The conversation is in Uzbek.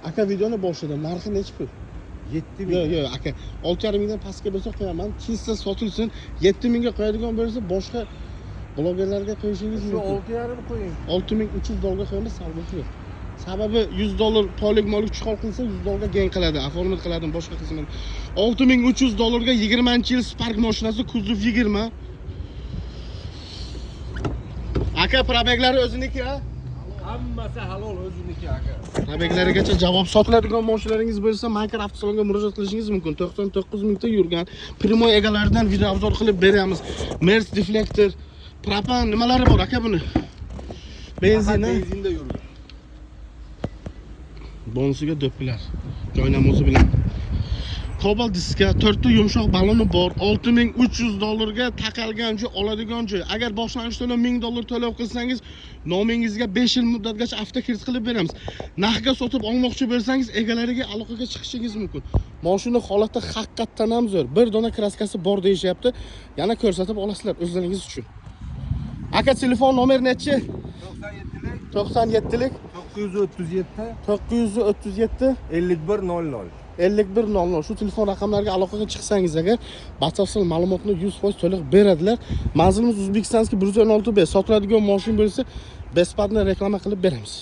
Aka videoni boshida narxi nechi pul? 7000. Yo'q, aka. 6,5 mingdan pastga bo'lsa qo'yaman. Chista sotilsin. 7 mingga qo'yadigan bo'lsa boshqa blogerlarga qo'yishingiz Shu mumkin. 6,5 qo'ying. 6300 dollarga qo'yamiz, salbosi yo'q. Sababi 100 dollar polik chiqol qilsa 100 dollarga gain qiladi, oformit qiladi boshqa xizmat. 6300 dollarga 20-yil Spark mashinasi kuzov 20. Aka probeglari o'ziniki, ha? Hammasi halol o'ziniki aka. Probeglarigacha javob sotiladigan mashinalaringiz bo'lsa, Maykar avtosalonga murojaat qilishingiz mumkin. 99 mingta yurgan Primoy egalaridan video obzor qilib beramiz. Merz deflektor, propan nimalari bor aka buni? Benzinda yurgan. Bonusiga do'ppilar, joynamozi bilan. Kobalt diska, 4 ta yumshoq baloni bor. 6300 dollarga taqalgan joy, oladigan joy. Agar boshlang'ich to'lov 1000 dollar to'lov qilsangiz, nomingizga 5 yil muddatgacha avtokirit qilib beramiz. Narxga sotib olmoqchi bo'lsangiz, egalariga aloqaga chiqishingiz mumkin. Mashina holati haqiqatdan ham zo'r. Bir dona kraskasi bor deyishyapti. Yana ko'rsatib olasizlar o'zlaringiz uchun. Aka telefon nomer nechi? 97lik 937 937 5100. 5100 shu telefon raqamlariga aloqaga chiqsangiz agar batafsil ma'lumotni 100% to'liq beradilar. Manzilimiz Uzbekistonskiy 116B. Sotiladigan mashina bo'lsa, besplatno reklama qilib beramiz.